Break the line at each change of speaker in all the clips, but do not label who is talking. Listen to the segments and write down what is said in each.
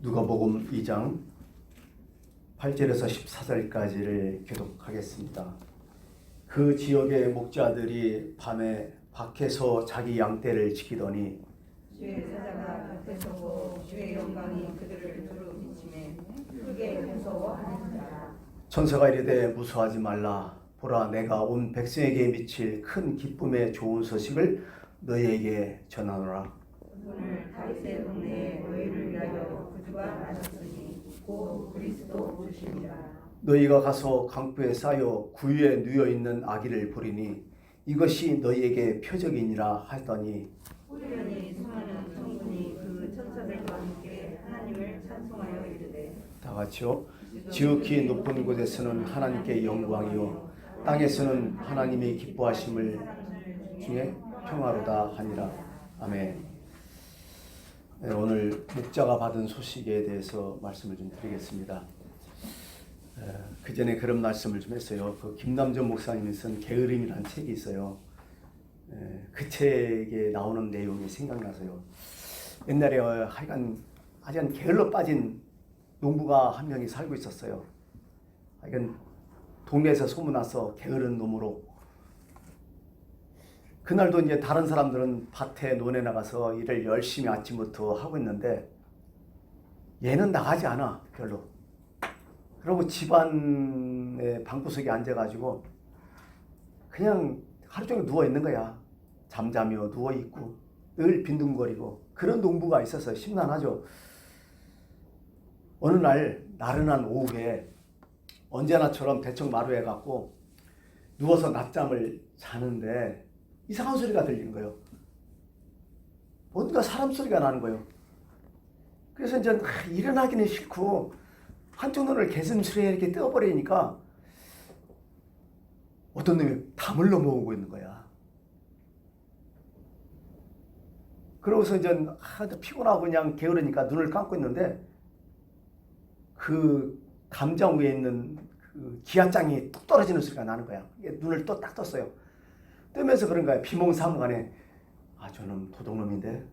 누가복음 2장 8절에서 14절까지를 교독하겠습니다. 그 지역의 목자들이 밤에 밖에서 자기 양떼를 지키더니
주의 사자가 곁에 서고 주의 영광이 그들을 두루 비치매 크게 무서워하는지라.
천사가 이르되 무서워하지 말라. 보라, 내가 온 백성에게 미칠 큰 기쁨의 좋은 소식을 너희에게 전하노라.
오늘 다윗의 동네에 너희를 위하여 구주가 나셨으니 곧 그리스도 오시리라.
너희가 가서 강부에 쌓여 구유에 누워 있는 아기를 보리니 이것이 너희에게 표적이니라 하더니
후련히 수많은 성군이 그 천사들과 함께 하나님을 찬송하여 이르되
다 같이요. 지극히 높은 곳에서는 하나님께 영광이요 땅에서는 하나님이 기뻐하심을 중에 평화로다 하니라. 아멘. 네, 오늘 목자가 받은 소식에 대해서 말씀을 좀 드리겠습니다. 그 전에 그런 말씀을 좀 했어요. 그 김남전 목사님이 쓴 게으름이라는 책이 있어요. 그 책에 나오는 내용이 생각나서요. 옛날에 하여간 아주 게을러 빠진 농부가 한 명이 살고 있었어요. 하여간 동네에서 소문나서 게으른 놈으로. 그날도 이제 다른 사람들은 밭에 논에 나가서 일을 열심히 아침부터 하고 있는데 얘는 나가지 않아, 별로. 그리고 집안의 방구석에 앉아가지고 그냥 하루 종일 누워 있는 거야. 잠자며 누워 있고 늘 빈둥거리고 그런 농부가 있어서 심란하죠. 어느 날 나른한 오후에 언제나처럼 대청 마루에 갖고 누워서 낮잠을 자는데 이상한 소리가 들리는 거예요. 뭔가 사람 소리가 나는 거예요. 그래서 이제 일어나기는 싫고 한쪽 눈을 개슴스레 이렇게 떼어버리니까 어떤 놈이 담을 넘어오고 있는 거야. 그러고서 이제 피곤하고 그냥 게으르니까 눈을 감고 있는데 그 담장 위에 있는 그 기아장이 뚝 떨어지는 소리가 나는 거야. 눈을 또 딱 떴어요. 뜨면서 그런 거야. 비몽사몽간에 저놈 도둑놈인데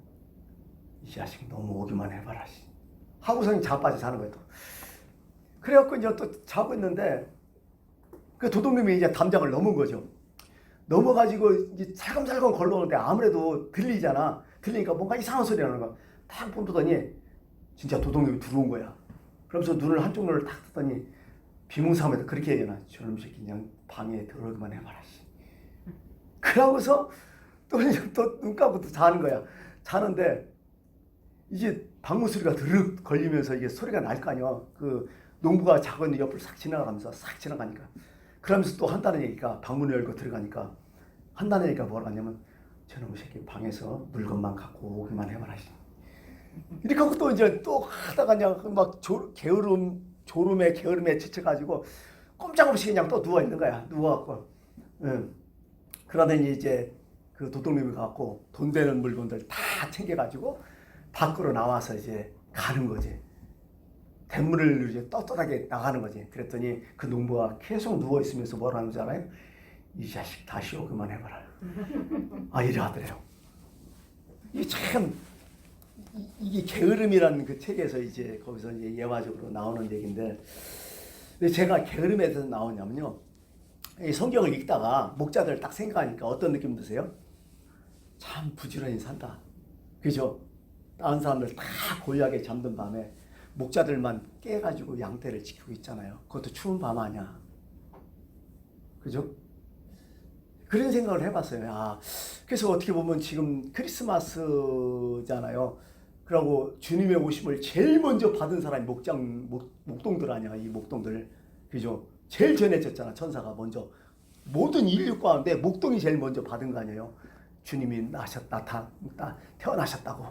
이 자식 너무 오기만 해봐라 하고서 자빠져 자는 거예요. 또. 그래갖고 이제 또 자고 있는데 그 도둑놈이 이제 담장을 넘은 거죠. 넘어가지고 이제 살금살금 걸러오는데 아무래도 들리잖아. 들리니까 뭔가 이상한 소리 나는 거야. 딱 보더니 진짜 도둑놈이 들어온 거야. 그러면서 눈을 한쪽 눈을 딱 뜨더니 비몽사몽에서 그렇게 얘기하나. 저놈 새끼 그냥 방에 들어오기만 해봐라. 그러고서 또 눈 감고 또 자는 거야. 자는데 이제 방문 소리가 드르륵 걸리면서 이게 소리가 날 거 아니야. 그 농부가 자고 있는 옆을 싹 지나가면서 싹 지나가니까. 그러면서 또 한다는 얘기가 방문을 열고 들어가니까 한다는 얘기가 뭐라 하냐면 저놈의 새끼 방에서 물건만 갖고 오기만 해봐라. 이렇게 하고 또 이제 또 하다가 그냥 막 졸음에 게으름에 지쳐가지고 꼼짝없이 그냥 또 누워 있는 거야. 누워갖고. 그러더니 이제 그 도둑놈이 갖고 돈 되는 물건들 다 챙겨가지고 밖으로 나와서 이제 가는 거지. 대문을 이제 떳떳하게 나가는 거지. 그랬더니 그 농부가 계속 누워 있으면서 뭐라 하는 줄 알아요? 이 자식 다시 오기만 해봐라. 이래 하더래요. 이게 참 이게 게으름이라는 그 책에서 이제 거기서 이제 예화적으로 나오는 얘기인데, 근데 제가 게으름에 대해서 나오냐면요. 이 성경을 읽다가 목자들 딱 생각하니까 어떤 느낌 드세요? 참 부지런히 산다. 그죠? 다른 사람들 다 고요하게 잠든 밤에 목자들만 깨가지고 양떼를 지키고 있잖아요. 그것도 추운 밤 아니야. 그죠? 그런 생각을 해봤어요. 그래서 어떻게 보면 지금 크리스마스잖아요. 그러고 주님의 오심을 제일 먼저 받은 사람이 목동들 아니야. 이 목동들. 그죠? 제일 전해졌잖아. 천사가 먼저. 모든 인류 가운데 목동이 제일 먼저 받은 거 아니에요. 주님이 태어나셨다고.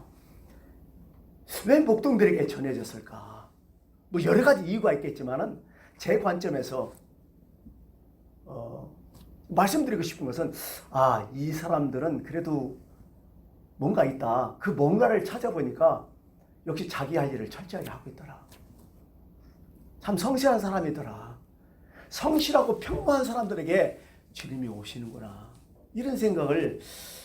왜 목동들에게 전해졌을까? 뭐 여러 가지 이유가 있겠지만은 제 관점에서 말씀드리고 싶은 것은 이 사람들은 그래도 뭔가 있다. 그 뭔가를 찾아보니까 역시 자기 할 일을 철저하게 하고 있더라. 참 성실한 사람이더라. 성실하고 평범한 사람들에게 주님이 오시는구나. 이런 생각을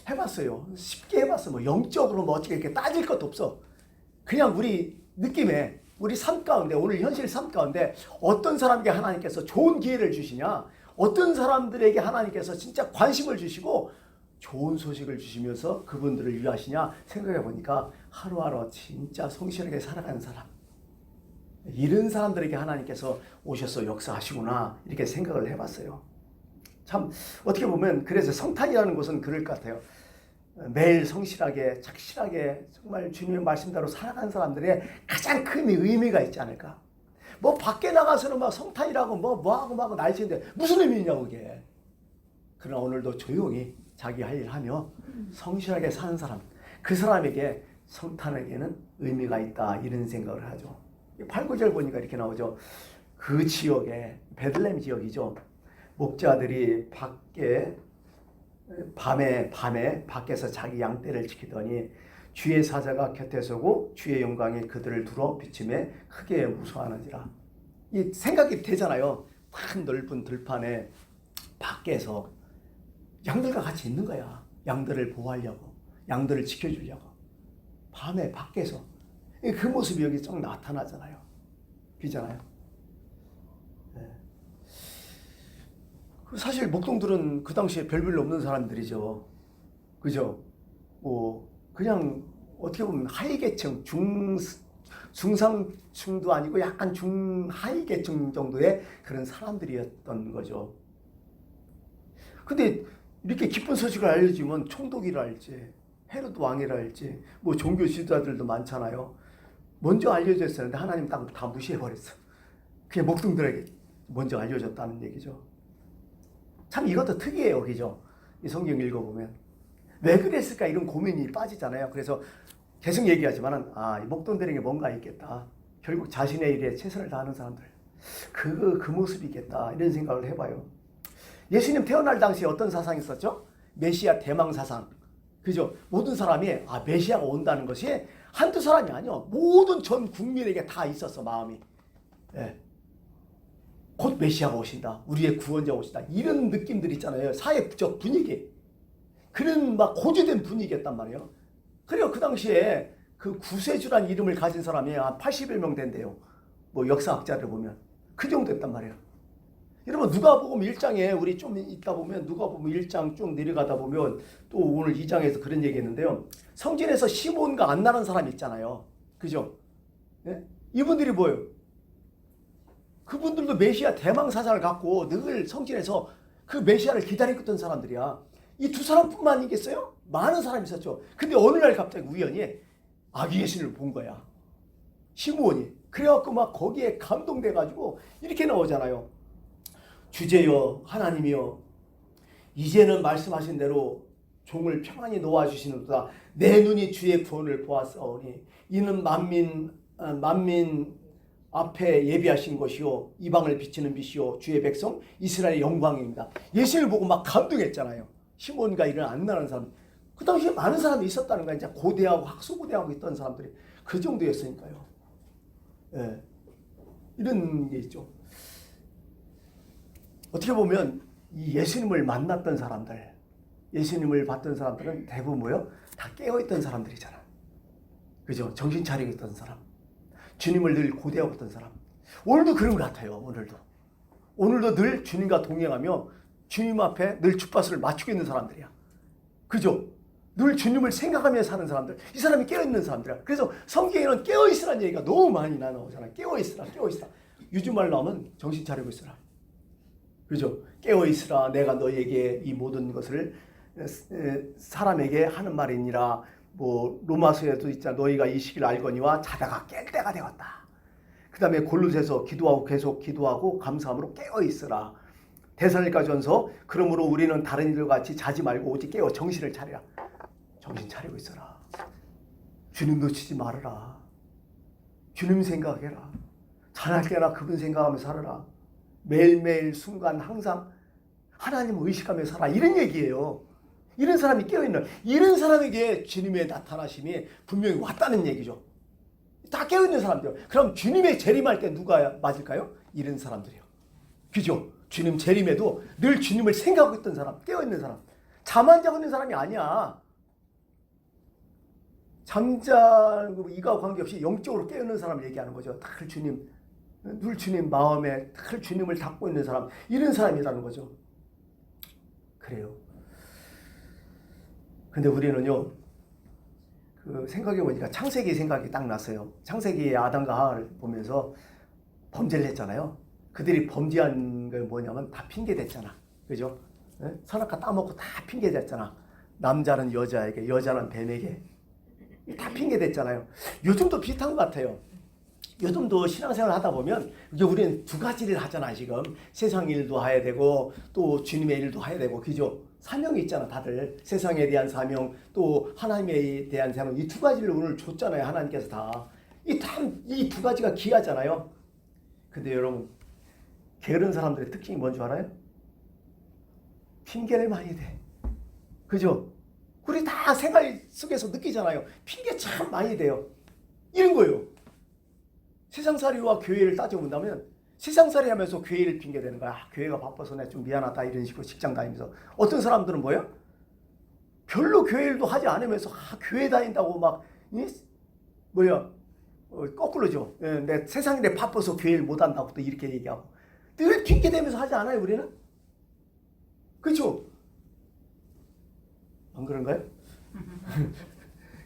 해봤어요. 쉽게 해봤어. 뭐 영적으로 뭐 어떻게 이렇게 따질 것도 없어. 그냥 우리 느낌에 우리 삶 가운데, 오늘 현실 삶 가운데 어떤 사람에게 하나님께서 좋은 기회를 주시냐, 어떤 사람들에게 하나님께서 진짜 관심을 주시고 좋은 소식을 주시면서 그분들을 위하시냐 생각해 보니까 하루하루 진짜 성실하게 살아가는 사람, 이런 사람들에게 하나님께서 오셔서 역사하시구나 이렇게 생각을 해봤어요. 참 어떻게 보면 그래서 성탄이라는 것은 그럴 것 같아요. 매일 성실하게 착실하게 정말 주님의 말씀대로 살아가는 사람들의 가장 큰 의미가 있지 않을까. 뭐 밖에 나가서는 막 성탄이라고 뭐하고 막 날씨인데 무슨 의미 있냐고 그게. 그러나 오늘도 조용히 자기 할 일 하며 성실하게 사는 사람, 그 사람에게 성탄에게는 의미가 있다 이런 생각을 하죠. 8, 9절 보니까 이렇게 나오죠. 그 지역에 베들레헴 지역이죠. 목자들이 밤에 밖에서 자기 양떼를 지키더니 주의 사자가 곁에 서고 주의 영광이 그들을 두루 비침에 크게 무서워하는지라. 이 생각이 되잖아요. 큰 넓은 들판에 밖에서 양들과 같이 있는 거야. 양들을 보호하려고, 양들을 지켜주려고. 밤에 밖에서 그 모습이 여기 좀 나타나잖아요. 그잖아요. 네. 사실 목동들은 그 당시에 별별로 없는 사람들이죠. 그죠? 뭐 그냥 어떻게 보면 하위 계층, 중상층도 아니고 약간 중하위 계층 정도의 그런 사람들이었던 거죠. 근데 이렇게 기쁜 소식을 알려주면 총독이라 할지 헤롯 왕이라 할지 뭐 종교 지도자들도 많잖아요. 먼저 알려줬었는데 하나님 다 무시해버렸어. 그게 목동들에게 먼저 알려줬다는 얘기죠. 참 이것도 특이해요. 그죠? 이 성경 읽어보면 왜 그랬을까 이런 고민이 빠지잖아요. 그래서 계속 얘기하지만은 이 목동들에게 뭔가 있겠다. 결국 자신의 일에 최선을 다하는 사람들 그 모습이겠다 이런 생각을 해봐요. 예수님 태어날 당시에 어떤 사상이 있었죠? 메시아 대망 사상. 그죠? 모든 사람이 메시아가 온다는 것이 한두 사람이 아니요. 모든 전 국민에게 다 있었어 마음이. 예. 곧 메시아가 오신다. 우리의 구원자 오신다. 이런 느낌들 있잖아요. 사회적 분위기. 그런 막 고조된 분위기였단 말이에요. 그리고 그 당시에 그 구세주란 이름을 가진 사람이 한 80여 명 된대요. 뭐 역사학자들 보면. 그 정도 됐단 말이에요. 여러분 누가복음 1장에 우리 좀 있다 보면 누가복음 1장 쭉 내려가다 보면 또 오늘 2장에서 그런 얘기 했는데요. 성전에서 시몬과 안나라는 사람이 있잖아요. 그죠? 네? 이분들이 뭐예요? 그분들도 메시아 대망 사상을 갖고 늘 성전에서 그 메시아를 기다리던 사람들이야. 이 두 사람뿐만이겠어요? 많은 사람이 있었죠. 근데 어느 날 갑자기 우연히 아기 예수님을 본 거야. 시므온이. 그래갖고 막 거기에 감동돼가지고 이렇게 나오잖아요. 주제여 하나님이여 이제는 말씀하신 대로 종을 평안히 놓아주시는도다. 내 눈이 주의 구원을 보았사오니 이는 만민 앞에 예비하신 것이요 이방을 비치는 빛이요 주의 백성 이스라엘의 영광입니다. 예수를 보고 막 감동했잖아요. 시몬과 이런 안나라는 사람. 그 당시에 많은 사람이 있었다는 거야. 이제 고대하고 학수고대하고 있던 사람들이 그 정도였으니까요. 예. 이런 게 있죠. 어떻게 보면 이 예수님을 만났던 사람들, 예수님을 봤던 사람들은 대부분 뭐요? 다 깨어있던 사람들이잖아. 그죠? 정신 차리고 있던 사람. 주님을 늘 고대하고 있던 사람. 오늘도 그런 것 같아요. 오늘도 늘 주님과 동행하며 주님 앞에 늘 주파수를 맞추고 있는 사람들이야. 그죠? 늘 주님을 생각하며 사는 사람들. 이 사람이 깨어있는 사람들이야. 그래서 성경에는 깨어있으라는 얘기가 너무 많이 나오잖아. 깨어있으라. 요즘 말로 하면 정신 차리고 있으라. 그죠? 깨어있으라. 내가 너에게 이 모든 것을 사람에게 하는 말이니라. 뭐 로마서에도 있잖아. 너희가 이 시기를 알거니와 자다가 깰 때가 되었다. 그 다음에 골로새서 기도하고 계속 기도하고 감사함으로 깨어있으라. 데살로니가전서 그러므로 우리는 다른 일과 같이 자지 말고 오직 깨어 정신을 차리라. 정신 차리고 있어라. 주님 놓치지 말아라. 주님 생각해라. 자날 때나 그분 생각하며 살아라. 매일매일 순간 항상 하나님을 의식하며 살아. 이런 얘기예요. 이런 사람이 깨어있는, 이런 사람에게 주님의 나타나심이 분명히 왔다는 얘기죠. 다 깨어있는 사람들. 그럼 주님의 재림할 때 누가 맞을까요? 이런 사람들이요. 그죠? 주님 재림에도 늘 주님을 생각하고 있던 사람, 깨어있는 사람. 잠 안 자고 있는 사람이 아니야. 잠자고 이가 관계없이 영적으로 깨어있는 사람을 얘기하는 거죠. 늘 주님, 늘 주님 마음에 늘 주님을 닫고 있는 사람, 이런 사람이라는 거죠. 그래요. 근데 우리는요, 그 생각해 보니까 창세기 생각이 딱 났어요. 창세기의 아담과 하와를 보면서 범죄를 했잖아요. 그들이 범죄한 게 뭐냐면 다 핑계 댔잖아. 그죠? 선악과 따먹고 다 핑계 댔잖아. 남자는 여자에게, 여자는 뱀에게. 다 핑계 댔잖아요. 요즘도 비슷한 것 같아요. 요즘도 신앙생활 하다 보면 이게 우리는 두 가지를 하잖아. 지금 세상 일도 해야 되고 또 주님의 일도 해야 되고, 그죠? 사명이 있잖아. 다들 세상에 대한 사명, 또 하나님에 대한 사명, 이 두 가지를 오늘 줬잖아요. 하나님께서 다. 이 두 가지가 귀하잖아요. 근데 여러분, 게으른 사람들의 특징이 뭔지 알아요? 핑계를 많이 대. 그죠? 우리 다 생활 속에서 느끼잖아요. 핑계 참 많이 대요. 이런 거예요. 세상살이와 교회를 따져본다면 세상살이 하면서 교회를 핑계대는 거야. 교회가 바빠서 내가 좀 미안하다, 이런 식으로 직장 다니면서. 어떤 사람들은 뭐예요? 별로 교회 일도 하지 않으면서 교회 다닌다고 막 거꾸로죠. 내 세상 일에 바빠서 교회 일 못한다고 또 이렇게 얘기하고. 늘 핑계대면서 하지 않아요, 우리는? 그렇죠? 안 그런가요?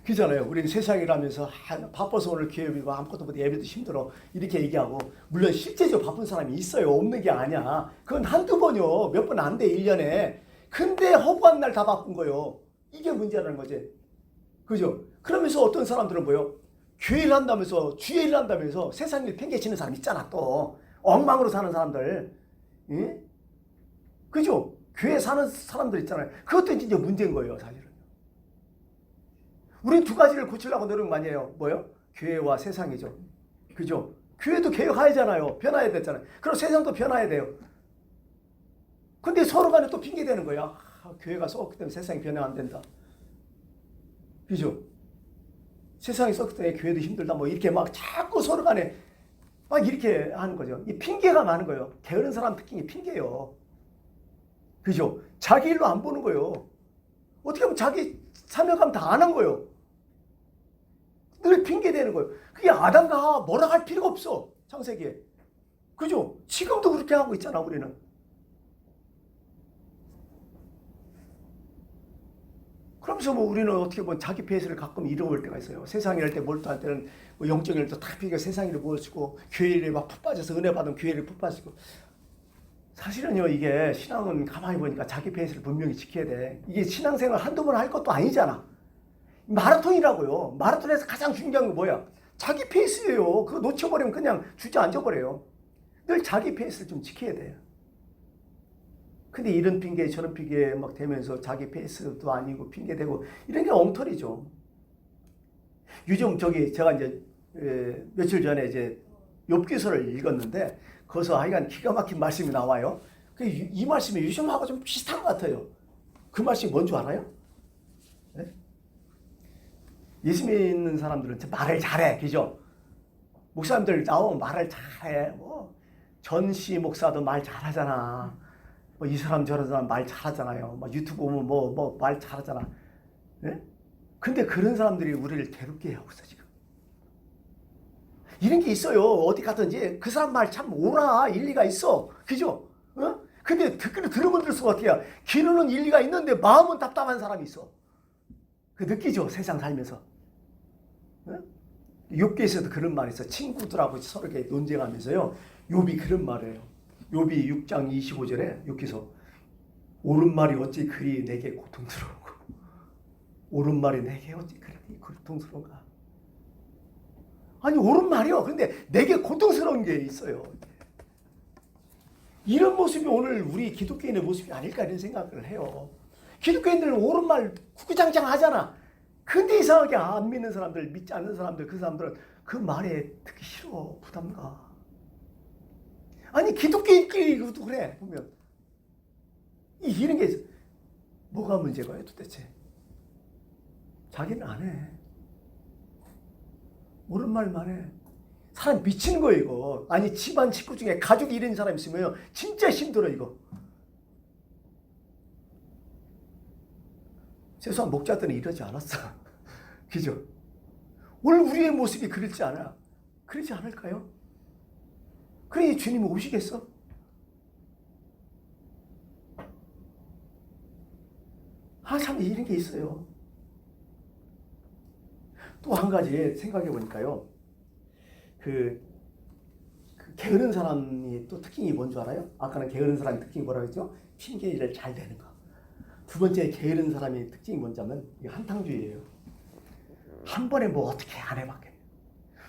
그잖아요. 우리는 세상이라면서 바빠서 오늘 교회비고 아무것도 못해, 예배도 힘들어, 이렇게 얘기하고. 물론 실제적으로 바쁜 사람이 있어요. 없는 게 아니야. 그건 한두 번이요. 몇 번 안 돼, 1년에. 근데 허구한 날 다 바쁜 거요. 이게 문제라는 거지. 그죠? 그러면서 어떤 사람들은 뭐요? 교회를 한다면서, 주일을 한다면서 세상 일 팽개치는 사람 있잖아. 또 엉망으로 사는 사람들. 응? 그죠? 교회 사는 사람들 있잖아요. 그것도 이제 문제인 거예요, 사실은. 우린 두 가지를 고치려고 노력 많이 해요. 뭐요? 교회와 세상이죠. 그죠? 교회도 개혁해야잖아요. 변화해야 되잖아요. 그럼 세상도 변화해야 돼요. 근데 서로 간에 또 핑계대는 거야. 교회가 썩었기 때문에 세상이 변화 안 된다. 그죠? 세상이 썩기 때문에 교회도 힘들다. 뭐 이렇게 막 자꾸 서로 간에 막 이렇게 하는 거죠. 이 핑계가 많은 거예요. 게으른 사람 특징이 핑계예요. 그죠? 자기 일로 안 보는 거예요. 어떻게 보면 자기 사명감 다 안 한 거예요. 늘 핑계대는 거예요. 그게 아담과 하와 뭐라 할 필요가 없어. 창세기에. 그죠? 지금도 그렇게 하고 있잖아, 우리는. 그러면서 뭐 우리는 어떻게 보면 자기 페이스를 가끔 잃어볼 때가 있어요. 세상 일할 때 몰두할 때는 뭐 영적인 일도 다 피가 세상 일을 보여주고, 교회 일에 막 푹 빠져서 은혜 받은 교회 일에 푹 빠지고. 사실은요, 이게 신앙은 가만히 보니까 자기 페이스를 분명히 지켜야 돼. 이게 신앙생활 한두 번 할 것도 아니잖아. 마라톤이라고요. 마라톤에서 가장 중요한 게 뭐야? 자기 페이스예요. 그거 놓쳐버리면 그냥 주저앉아버려요. 늘 자기 페이스를 좀 지켜야 돼요. 근데 이런 핑계 저런 핑계 막 대면서 자기 페이스도 아니고 핑계대고, 이런 게 엉터리죠. 요즘 제가 이제 며칠 전에 이제 욥기서를 읽었는데, 거기서 하여간 기가 막힌 말씀이 나와요. 이 말씀이 요즘하고 좀 비슷한 것 같아요. 그 말씀이 뭔 줄 알아요? 네? 예수 믿는 사람들은 말을 잘해, 그죠? 목사님들 나오면 말을 잘해. 뭐 전시 목사도 말 잘하잖아. 뭐 이 사람 저런 사람 말 잘하잖아요. 뭐 유튜브 보면 뭐 말 잘하잖아. 네? 근데 그런 사람들이 우리를 괴롭게 하고 있어 지금. 이런 게 있어요. 어디 가든지 그 사람 말 참 옳아, 일리가 있어, 그죠? 어? 근데 들으면 들을수록 어떻게 해야, 귀로는 일리가 있는데 마음은 답답한 사람이 있어. 그 느끼죠, 세상 살면서. 어? 욥기에서도 그런 말이 있어. 친구들하고 서로 이렇게 논쟁하면서요, 욥이 그런 말이에요. 욥이 6장 25절에 욥기서, 옳은 말이 어찌 그리 내게 고통스러운가. 옳은 말이 내게 어찌 그리 고통스러운가. 아니, 옳은 말이요. 근데 내게 고통스러운 게 있어요. 이런 모습이 오늘 우리 기독교인의 모습이 아닐까, 이런 생각을 해요. 기독교인들은 옳은 말 구구장창 하잖아. 근데 이상하게 안 믿는 사람들, 믿지 않는 사람들, 그 사람들은 그 말에 듣기 싫어, 부담가. 아니, 기독교인끼리도 그래, 보면. 이런 게 있어. 뭐가 문제가요, 도대체? 자기는 안 해. 옳은 말만 해. 사람 미치는 거예요, 이거. 아니, 집안 식구 중에 가족이 이런 사람 있으면 진짜 힘들어, 이거. 최소한 목자들은 이러지 않았어. 그죠? 오늘 우리의 모습이 그렇지 않아? 그렇지 않을까요? 그러니 주님이 오시겠어? 참 이런 게 있어요. 또 한 가지 생각해 보니까요. 그 게으른 사람이 또 특징이 뭔 줄 알아요? 아까는 게으른 사람의 특징이 뭐라고 했죠? 핑계를 잘 대는 거. 두 번째 게으른 사람의 특징이 뭔냐면 한탕주의예요. 한 번에 뭐 어떻게 안 해봤겠네.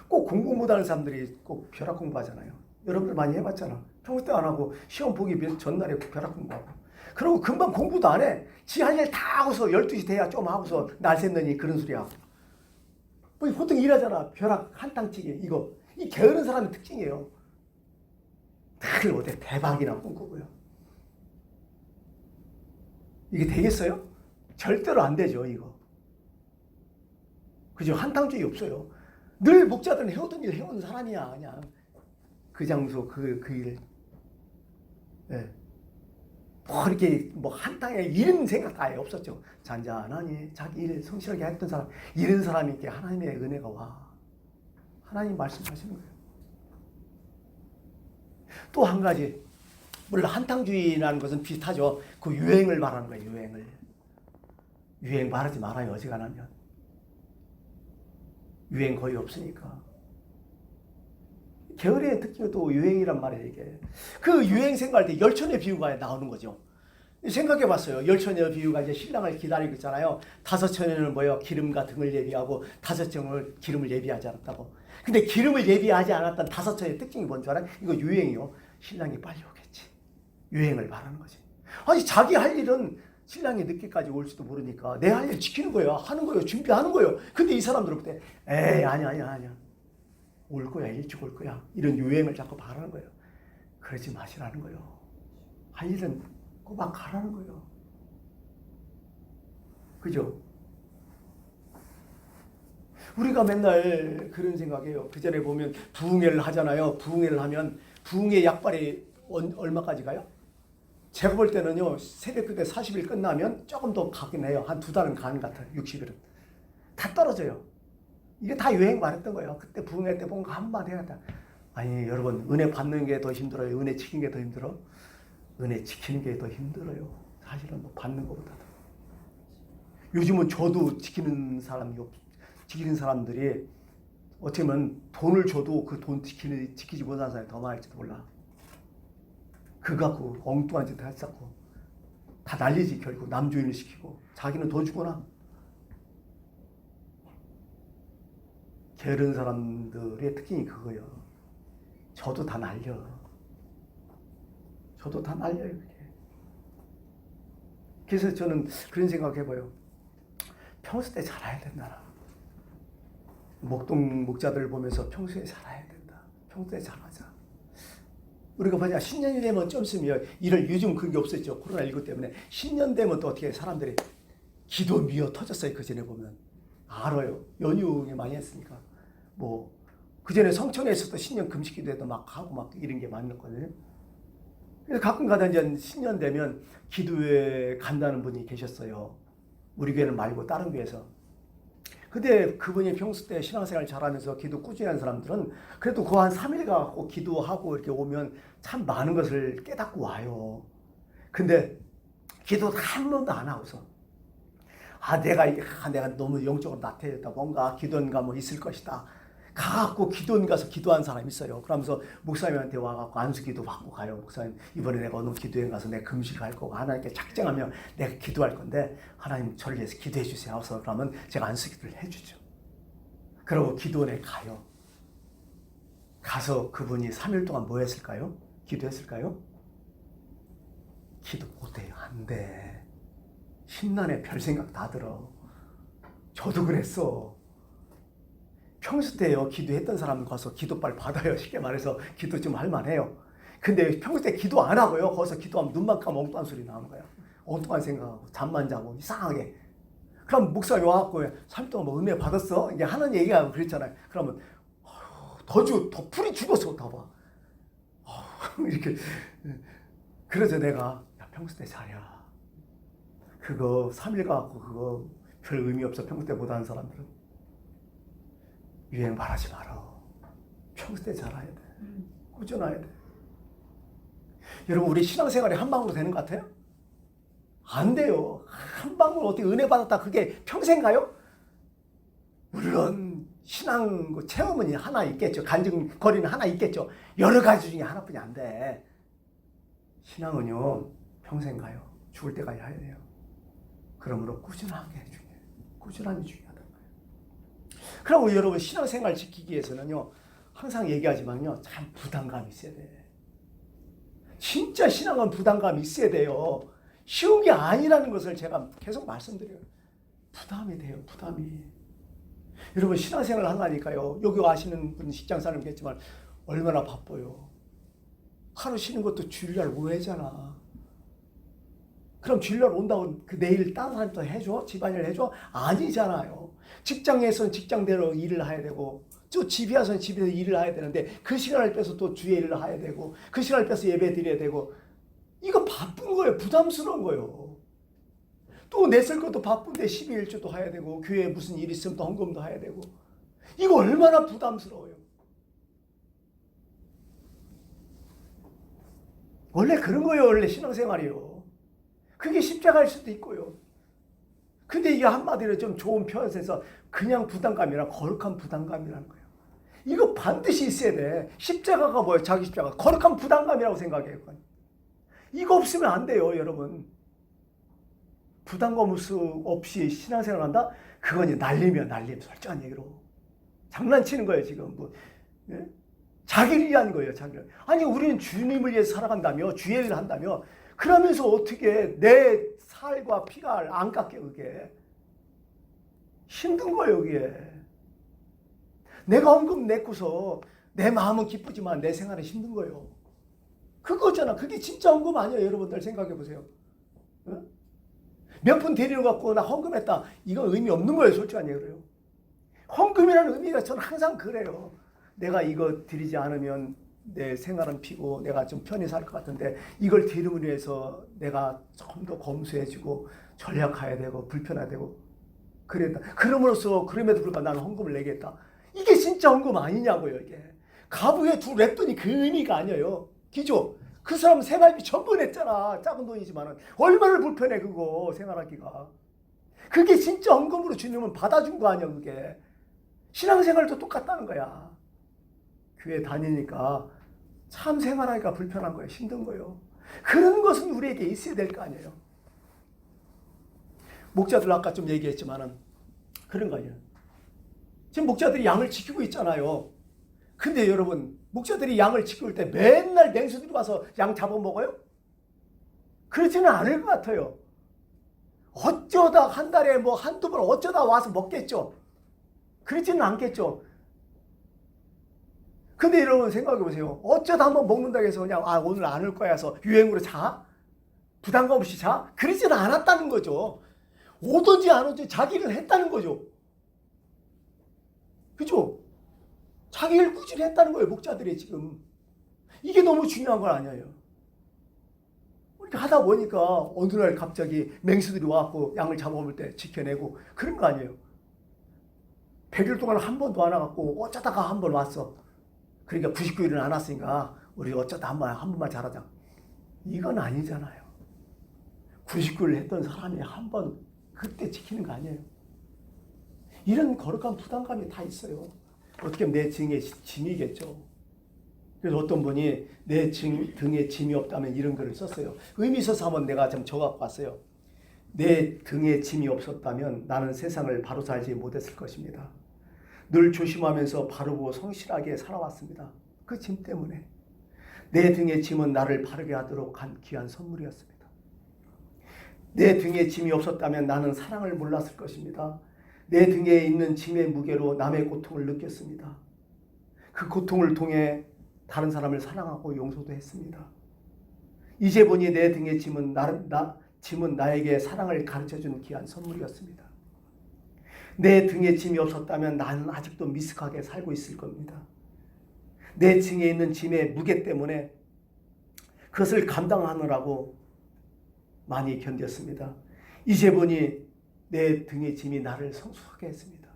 꼭 공부 못하는 사람들이 꼭 벼락 공부하잖아요. 여러분들 많이 해봤잖아. 평소 때 안 하고 시험 보기 위해서 전날에 벼락 공부하고. 그리고 금방 공부도 안 해. 지 할 일 다 하고서 12시 돼야 좀 하고서 날 샜느니 그런 소리야. 뭐 보통 일하잖아. 벼락 한탕치기 이거. 이 게으른 사람의 특징이에요. 늘 어때 대박이나 꿈꾸고요. 이게 되겠어요? 절대로 안 되죠, 이거. 그죠? 한탕주의 없어요. 늘 목자들은 해오던 일 해온 사람이야, 그냥. 그 장소, 그 일. 예. 뭐 이렇게 뭐 한탕에 이런 생각 아예 없었죠. 잔잔하니 자기 일 성실하게 했던 사람, 이런 사람에게 하나님의 은혜가 와. 하나님 말씀하시는 거예요. 또 한 가지, 물론 한탕주의라는 것은 비슷하죠. 그 유행을 말하는 거예요. 유행을. 유행 말하지 말아요. 어지간하면. 유행 거의 없으니까. 게으르의 특징은 또 유행이란 말이에요. 이게. 그 유행 생각할 때 열천의 비유가 나오는 거죠. 생각해 봤어요. 열처녀 비유가 이제 신랑을 기다리고 있잖아요. 다섯 처녀는 뭐예요? 기름과 등을 예비하고 다섯 처녀는 기름을 예비하지 않았다고. 근데 기름을 예비하지 않았던 다섯 처녀의 특징이 뭔 줄 알아요? 이거 유행이요. 신랑이 빨리 오겠지. 유행을 말하는 거지. 아니 자기 할 일은 신랑이 늦게까지 올지도 모르니까 내 할 일 지키는 거예요. 하는 거예요. 준비하는 거예요. 근데 이 사람들은 그때 에이 아니야. 올 거야. 일찍 올 거야. 이런 유행을 자꾸 바라는 거예요. 그러지 마시라는 거예요. 할 일은 꼬박 가라는 거예요. 그죠? 우리가 맨날 그런 생각해요. 그 전에 보면 부흥회를 하잖아요. 부흥회를 하면 부흥회 약발이 얼마까지 가요? 제가 볼 때는요. 새벽그게 40일 끝나면 조금 더 가긴 해요. 한 2달은 가는 것 같아요. 60일은. 다 떨어져요. 이게 다 유행 말했던 거예요. 그때 부흥회 때 뭔가 한마디 해야 돼. 아니 여러분 은혜 받는 게 더 힘들어요. 은혜 지키는 게 더 힘들어? 은혜 지키는 게 더 힘들어요. 사실은 뭐 받는 것보다도. 요즘은 저도 지키는 사람들이 어떻게 보면 돈을 줘도 그 돈 지키지 못하는 사람이 더 많을지도 몰라. 그거 갖고 엉뚱한 짓 했었고 다 난리지 결국. 남주인을 시키고 자기는 돈 주거나. 게으른 사람들의 특징이 그거예요. 저도 다 날려. 저도 다 날려요. 그게. 그래서 저는 그런 생각 해봐요. 평소 때 살아야 된다. 목동 목자들 보면서 평소에 살아야 된다. 평소에 잘하자. 우리가 뭐냐 신년이 되면 좀 있으면 이런 요즘 그게 없었죠. 코로나19 때문에 신년 되면 또 어떻게 사람들이 기도 미어 터졌어요. 그 전에 보면 알아요. 연휴에 많이 했으니까 뭐 그 전에 성천에서도 신년 금식기도에도 막 하고 막 이런 게 많았거든요. 그래서 가끔 가다 이제 신년 되면 기도회 간다는 분이 계셨어요. 우리 교회는 말고 다른 교회에서. 근데 그분이 평소 때 신앙생활 잘하면서 기도 꾸준히 하는 사람들은 그래도 그 한 3일 가고 기도하고 이렇게 오면 참 많은 것을 깨닫고 와요. 근데 기도도 한 번도 안 하고서 내가 너무 영적으로 나태해졌다. 뭔가 기도인가 뭐 있을 것이다. 가갖고 기도원 가서 기도한 사람이 있어요. 그러면서 목사님한테 와갖고 안수기도 받고 가요. 목사님 이번에 내가 어느 기도회 가서 내가 금식할 거고 하나님께 작정하면 내가 기도할 건데 하나님 저를 위해서 기도해 주세요. 그러면 제가 안수기도를 해주죠. 그러고 기도원에 가요. 가서 그분이 3일 동안 뭐 했을까요? 기도했을까요? 기도 못해요. 안 돼. 신난에 별 생각 다 들어. 저도 그랬어. 평소 때요 기도했던 사람 가서 기도빨 받아요. 쉽게 말해서 기도 좀 할만해요. 근데 평소 때 기도 안 하고요. 거기서 기도하면 눈만 감으면 엉뚱한 소리 나오는 거야. 엉뚱한 생각하고 잠만 자고 이상하게. 그럼 목사님 와갖고 3일 동안 뭐 은혜 받았어? 이게 하는 얘기가 그랬잖아요. 그러면 더 풀이 죽었어. 더 봐. 이렇게. 그래서 내가 평소 때 잘해라. 그거 3일 가갖고 그거 별 의미 없어. 평소 때 못하는 사람들은. 유행 바라지 마라. 평소에 잘해야 돼. 꾸준해야 돼. 여러분, 우리 신앙생활이 한 방으로 되는 것 같아요? 안 돼요. 한 방으로 어떻게 은혜 받았다 그게 평생 가요? 물론 신앙 체험은 하나 있겠죠. 간증거리는 하나 있겠죠. 여러 가지 중에 하나뿐이 안 돼. 신앙은요 평생 가요. 죽을 때까지 해야 돼요. 그러므로 꾸준하게 중요해요. 꾸준함이 중요하다는 거예요. 그리고 여러분, 신앙생활 지키기 위해서는요 항상 얘기하지만요 참 부담감이 있어야 돼. 진짜 신앙은 부담감이 있어야 돼요. 쉬운 게 아니라는 것을 제가 계속 말씀드려요. 부담이 돼요. 부담이. 여러분, 신앙생활을 한다니까요. 여기 와시는 분 직장사람이겠지만 얼마나 바빠요. 하루 쉬는 것도 주일날 오해잖아. 그럼 주일날 온다고 그 내일 다른 사람 또 해줘? 집안일 해줘? 아니잖아요. 직장에서는 직장대로 일을 해야 되고 또 집에 와서는 집에서 일을 해야 되는데 그 시간을 빼서 또 주의 일을 해야 되고 그 시간을 빼서 예배 드려야 되고 이거 바쁜 거예요. 부담스러운 거예요. 또 냈을 것도 바쁜데 12일주도 해야 되고 교회에 무슨 일 있으면 또 헌금도 해야 되고 이거 얼마나 부담스러워요. 원래 그런 거예요. 원래 신앙생활이요. 그게 십자가일 수도 있고요. 근데 이게 한마디로 좀 좋은 표현에서 그냥 부담감이랑 거룩한 부담감이라는 거예요. 이거 반드시 있어야 돼. 십자가가 뭐예요? 자기 십자가. 거룩한 부담감이라고 생각해요. 이거 없으면 안 돼요, 여러분. 부담감 없이 신앙생활 한다? 그건 날리면 날림, 솔직한 얘기로. 장난치는 거예요, 지금. 예? 자기를 위한 거예요, 자기를. 아니, 우리는 주님을 위해서 살아간다며, 주의 일을 한다며, 그러면서 어떻게 내 살과 피가 안 깎여, 그게. 힘든 거예요, 그게. 내가 헌금 내고서 내 마음은 기쁘지만 내 생활은 힘든 거예요. 그거잖아. 그게 진짜 헌금 아니에요, 여러분들 생각해 보세요. 어? 몇 분 데리러 갖고 나 헌금했다. 이건 의미 없는 거예요, 솔직한 얘기로요. 헌금이라는 의미가 저는 항상 그래요. 내가 이거 드리지 않으면 내 생활은 피고 내가 좀 편히 살 것 같은데 이걸 드림으로 해서 내가 조금 더 검소해지고 전략해야 되고 불편해야 되고 그랬다. 그럼으로써 그럼에도 불구하고 나는 헌금을 내겠다. 이게 진짜 헌금 아니냐고요, 이게. 가부에 두 랩돈이 그 의미가 아니에요. 기죠? 그 사람 생활비 전부 냈잖아. 작은 돈이지만은 얼마나 불편해 그거 생활하기가. 그게 진짜 헌금으로 주님은 받아준 거 아니야 그게. 신앙생활도 똑같다는 거야. 교회 다니니까 참 생활하기가 불편한 거예요. 힘든 거예요. 그런 것은 우리에게 있어야 될 거 아니에요. 목자들 아까 좀 얘기했지만은 그런 거 아니에요. 지금 목자들이 양을 지키고 있잖아요. 근데 여러분, 목자들이 양을 지킬 때 맨날 맹수들이 와서 양 잡아먹어요? 그렇지는 않을 것 같아요. 어쩌다 한 달에 뭐 한두 번 어쩌다 와서 먹겠죠. 그렇지는 않겠죠. 근데 여러분 생각해 보세요. 어쩌다 한번 먹는다고 해서 그냥 오늘 안 올 거야 해서 유행으로 자? 부담감 없이 자? 그러지는 않았다는 거죠. 오든지 안 오든지 자기 일을 했다는 거죠. 그죠? 자기 일 꾸준히 했다는 거예요. 목자들이 지금. 이게 너무 중요한 건 아니에요. 이렇게 하다 보니까 어느 날 갑자기 맹수들이 와갖고 양을 잡아먹을 때 지켜내고 그런 거 아니에요. 100일 동안 한 번도 안 와갖고 어쩌다가 한 번 왔어. 그러니까 99일은 안 왔으니까 우리 어쩌다 한 번만 잘하자. 이건 아니잖아요. 99일 했던 사람이 한 번 그때 지키는 거 아니에요. 이런 거룩한 부담감이 다 있어요. 어떻게 보면 내 등에 짐이겠죠. 그래서 어떤 분이 내 등에 짐이 없다면 이런 글을 썼어요. 의미 있어서 한번 내가 좀 적어갖고 왔어요. 내 등에 짐이 없었다면 나는 세상을 바로 살지 못했을 것입니다. 늘 조심하면서 바르고 성실하게 살아왔습니다. 그 짐 때문에. 내 등의 짐은 나를 바르게 하도록 한 귀한 선물이었습니다. 내 등에 짐이 없었다면 나는 사랑을 몰랐을 것입니다. 내 등에 있는 짐의 무게로 남의 고통을 느꼈습니다. 그 고통을 통해 다른 사람을 사랑하고 용서도 했습니다. 이제 보니 내 등의 짐은 짐은 나에게 사랑을 가르쳐준 귀한 선물이었습니다. 내 등에 짐이 없었다면 나는 아직도 미숙하게 살고 있을 겁니다. 내 등에 있는 짐의 무게 때문에 그것을 감당하느라고 많이 견뎠습니다. 이제 보니 내 등의 짐이 나를 성숙하게 했습니다.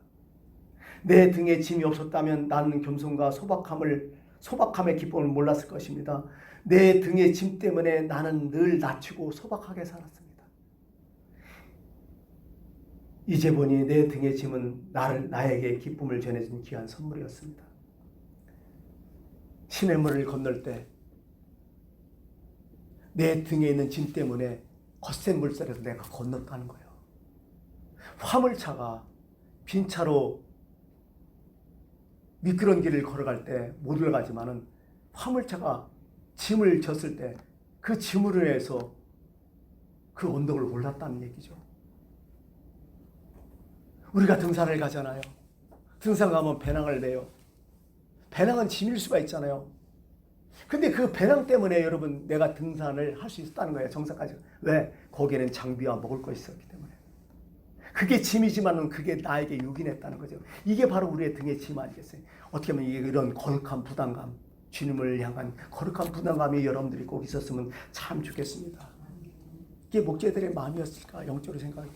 내 등에 짐이 없었다면 나는 겸손과 소박함의 기쁨을 몰랐을 것입니다. 내 등의 짐 때문에 나는 늘 낮추고 소박하게 살았습니다. 이제 보니 내 등의 짐은 나에게 기쁨을 전해준 귀한 선물이었습니다. 시냇물을 건널 때 내 등에 있는 짐 때문에 거센 물살에서 내가 건넜다는 거예요. 화물차가 빈 차로 미끄러운 길을 걸어갈 때 못 올라가지만은 화물차가 짐을 졌을 때 그 짐으로 인해서 그 언덕을 올랐다는 얘기죠. 우리가 등산을 가잖아요. 등산 가면 배낭을 매요. 배낭은 짐일 수가 있잖아요. 근데 그 배낭 때문에 여러분 내가 등산을 할 수 있었다는 거예요. 정상까지. 왜? 거기에는 장비와 먹을 것이 있었기 때문에. 그게 짐이지만은 그게 나에게 유긴했다는 거죠. 이게 바로 우리의 등의 짐 아니겠어요? 어떻게 보면 이런 거룩한 부담감, 주님을 향한 거룩한 부담감이 여러분들이 꼭 있었으면 참 좋겠습니다. 이게 목자들의 마음이었을까? 영적으로 생각해요.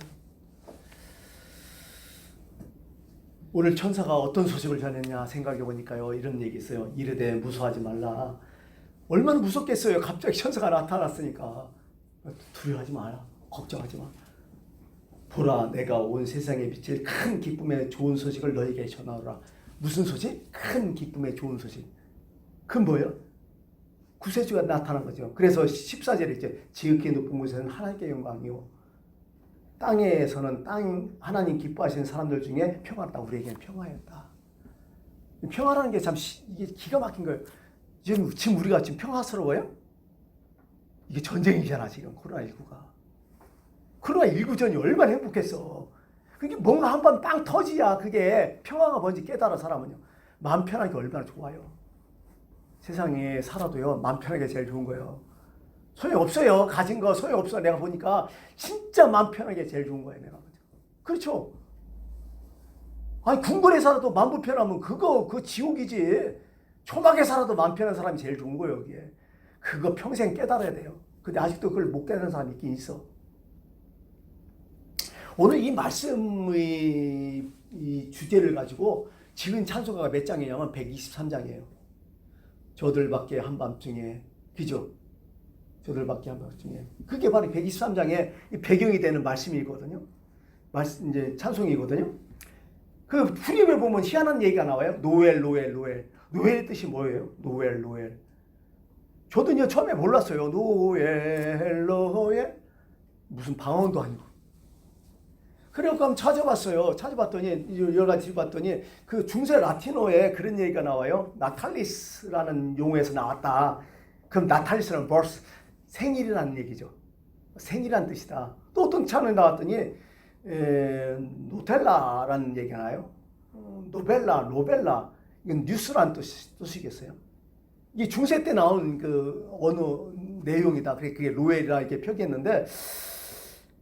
오늘 천사가 어떤 소식을 전했냐 생각해 보니까요. 이런 얘기 있어요. 이르되 무서워하지 말라. 얼마나 무섭겠어요. 갑자기 천사가 나타났으니까. 두려워하지 마라. 걱정하지 마. 보라, 내가 온 세상에 비칠 큰 기쁨의 좋은 소식을 너에게 전하노라. 무슨 소식? 큰 기쁨의 좋은 소식. 그건 뭐예요? 구세주가 나타난 거죠. 그래서 14절에 이제 지극히 높은 곳에서는 하나님께 영광이요. 땅에서는 하나님 기뻐하시는 사람들 중에 평화롭다. 우리에게는 평화였다. 평화라는 게 참 이게 기가 막힌 거예요. 지금 우리가 지금 평화스러워요? 이게 전쟁이잖아 지금 코로나19가. 코로나19 전이 얼마나 행복했어. 그게 뭔가 한번 빵 터지야 그게 평화가 뭔지 깨달아 사람은요. 마음 편하게 얼마나 좋아요. 세상에 살아도요 마음 편하게 제일 좋은 거예요. 소용없어요. 가진 거 소용없어. 내가 보니까 진짜 마음 편하게 제일 좋은 거예요. 내가. 그렇죠. 아니 궁궐에 살아도 마음 불편하면 그거 지옥이지. 초막에 살아도 마음 편한 사람이 제일 좋은 거예요. 여기에. 그거 평생 깨달아야 돼요. 근데 아직도 그걸 못 깨달은 사람이 있긴 있어. 오늘 이 말씀의 이 주제를 가지고 지은 찬송가가 몇 장이냐면 123장이에요. 저들밖에 한밤중에. 그죠? 저들밖에 한밤중에. 그게 바로 123장의 배경이 되는 말씀이거든요. 이제 찬송이거든요. 그 후렴에 보면 희한한 얘기가 나와요. 노엘. 노엘의 뜻이 뭐예요? 노엘. 저도 처음에 몰랐어요. 노엘. 무슨 방언도 아니고. 그래서 한번 찾아봤어요. 찾아봤더니 여러 가지 봤더니 그 중세 라틴어에 그런 얘기가 나와요. 나탈리스라는 용어에서 나왔다. 그럼 나탈리스는 birth, 생일이라는 얘기죠. 생일이라는 뜻이다. 또 어떤 차원에 나왔더니 노텔라라는 얘기가 나요. 노벨라 이건 뉴스라는 뜻이겠어요. 이게 중세 때 나온 그 어느 내용이다. 그게 로엘이라 이렇게 표기했는데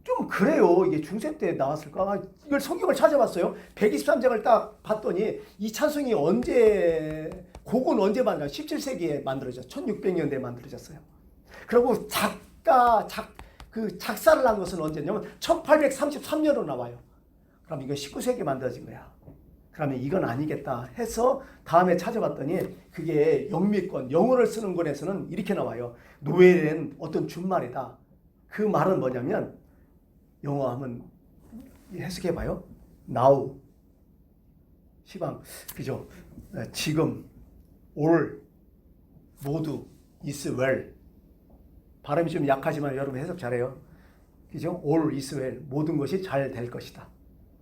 좀 그래요. 이게 중세 때 나왔을까? 이걸 성경을 찾아봤어요. 123장을 딱 봤더니 이 찬송이 곡은 언제 만들어졌어요? 17세기에 만들어졌어요. 1600년대에 만들어졌어요. 그리고 작사를 한 것은 언제냐면 1833년으로 나와요. 그럼 이거 19세기에 만들어진 거야. 그러면 이건 아니겠다 해서 다음에 찾아봤더니 그게 영미권, 영어를 쓰는 권에서는 이렇게 나와요. 노엘은 어떤 준말이다. 그 말은 뭐냐면 영어 하면 해석해봐요. now, 시방, 그죠? 지금, all, 모두, is well. 발음이 좀 약하지만 여러분 해석 잘해요. 그죠? all is well. 모든 것이 잘 될 것이다.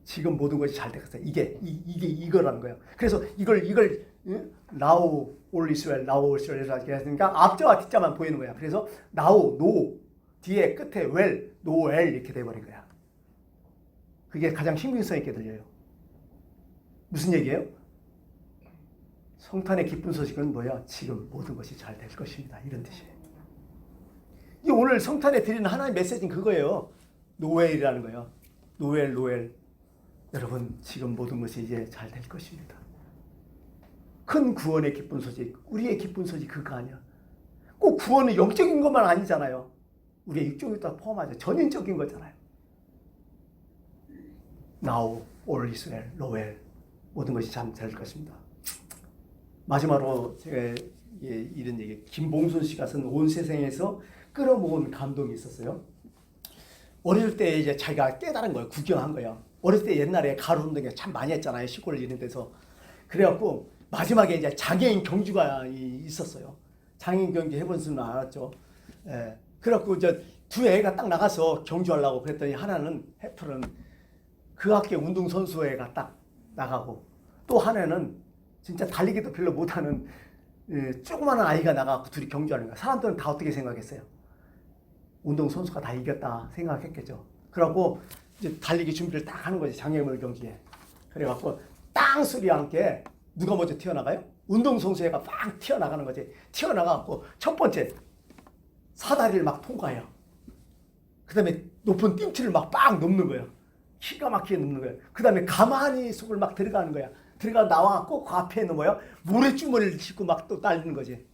지금 모든 것이 잘 될 것이다. 이게 이거라는 거예요. 그래서 이걸 now all is well, now all is well 이렇게 했으니까 앞자와 뒷자만 보이는 거야. 그래서 now, no 뒤에 끝에 well, noel 이렇게 돼버린 거야. 그게 가장 신빙성 있게 들려요. 무슨 얘기예요? 성탄의 기쁜 소식은 뭐야? 지금 모든 것이 잘 될 것입니다. 이런 뜻이에요. 이 오늘 성탄에 드리는 하나의 메시지는 그거예요. 노엘이라는 거예요. 노엘. 여러분 지금 모든 것이 이제 잘 될 것입니다. 큰 구원의 기쁜 소식, 우리의 기쁜 소식 그거 아니야. 꼭 구원은 영적인 것만 아니잖아요. 우리의 육적인 것도 포함하죠. 전인적인 거잖아요. Now all is well, 노엘. 모든 것이 참 될 것입니다. 마지막으로 제가 이런 얘기, 김봉순 씨가 쓴 온 세상에서 끌어모은 감동이 있었어요. 어릴 때 이제 자기가 깨달은 거예요. 구경한 거예요. 어릴 때 옛날에 가루 운동회 참 많이 했잖아요. 시골 이런 데서. 그래갖고 마지막에 이제 장애인 경주가 있었어요. 장애인 경주 해본 수는 알았죠. 예. 그래갖고 이제 두 애가 딱 나가서 경주하려고 그랬더니 하나는 해플은 그 학교 운동선수회가 딱 나가고 또 하나는 진짜 달리기도 별로 못하는 조그마한 아이가 나가고 둘이 경주하는 거야. 사람들은 다 어떻게 생각했어요? 운동선수가 다 이겼다 생각했겠죠. 그러고 이제 달리기 준비를 딱 하는 거지. 장애물 경기에. 그래갖고 땅 소리와 함께 누가 먼저 튀어나가요? 운동선수회가 막 튀어나가는 거지. 튀어나가갖고 첫 번째 사다리를 막 통과해요. 그 다음에 높은 띵치를 막 빵 넘는 거예요. 기가 막히게 넘는 거예요. 그 다음에 가만히 속을 막 들어가는 거야. 들어가 나와갖고 그 앞에 있는 뭐야? 모래주머니를 짚고 막 또 달리는 거지.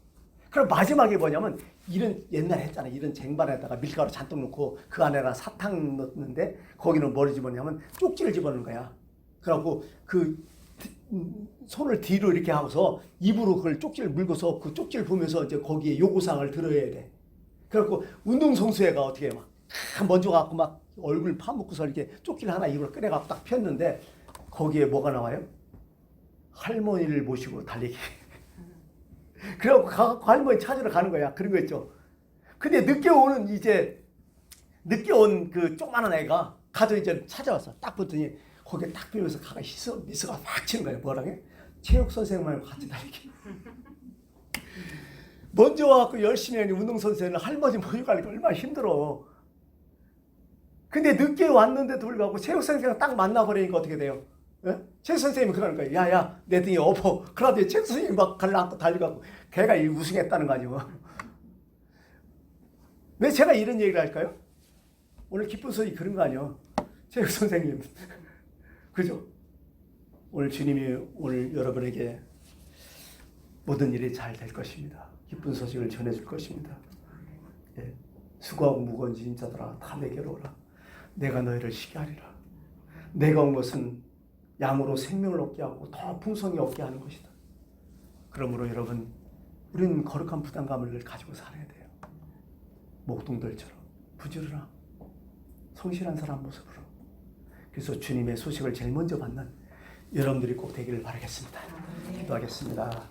그럼 마지막에 뭐냐면 이런 옛날에 했잖아요. 이런 쟁반에다가 밀가루 잔뜩 넣고 그 안에다 사탕 넣는데 거기는 뭐를 집어넣냐면 쪽지를 집어넣는 거야. 그래갖고 그 손을 뒤로 이렇게 하고서 입으로 그걸 쪽지를 물고서 그 쪽지를 보면서 이제 거기에 요구사항을 들어야 돼. 그래갖고 운동선수회가 어떻게 해 막 먼저 갖고 막 얼굴 파묻고서 이렇게 쪽지를 하나 입으로 꺼내갖고 딱 폈는데 거기에 뭐가 나와요? 할머니를 모시고 달리기. 그래갖고 그 할머니 찾으러 가는 거야. 그런 거 있죠. 근데 늦게 온 그 조그마한 애가 가서 이제 찾아왔어. 딱 봤더니 거기에 딱 비면서 가가 미소가 확 치는 거야. 뭐라게? 체육 선생님하고 같이 달리기. 먼저 와갖고 열심히 하는 운동선수는 할머니 모시고 가니까 얼마나 힘들어. 근데 늦게 왔는데도 불구하고 체육 선생님을 딱 만나버리니까 어떻게 돼요? 예? 체육 선생님이 그러는 거예요. 야야 내 등에 엎어. 그러더니 체육 선생님이 막 갈라앉고 달려가고 걔가 우승했다는 거 아니에요. 왜 제가 이런 얘기를 할까요? 오늘 기쁜 소리 그런 거 아니에요. 체육 선생님. 그죠? 오늘 주님이 오늘 여러분에게 모든 일이 잘 될 것입니다. 기쁜 소식을 전해줄 것입니다. 예. 수고하고 무거운 짐 자들아 다 내게로 오라. 내가 너희를 쉬게 하리라. 내가 온 것은 양으로 생명을 얻게 하고 더 풍성히 얻게 하는 것이다. 그러므로 여러분 우리는 거룩한 부담감을 가지고 살아야 돼요. 목동들처럼 부지런하고 성실한 사람 모습으로. 그래서 주님의 소식을 제일 먼저 받는 여러분들이 꼭 되기를 바라겠습니다. 기도하겠습니다.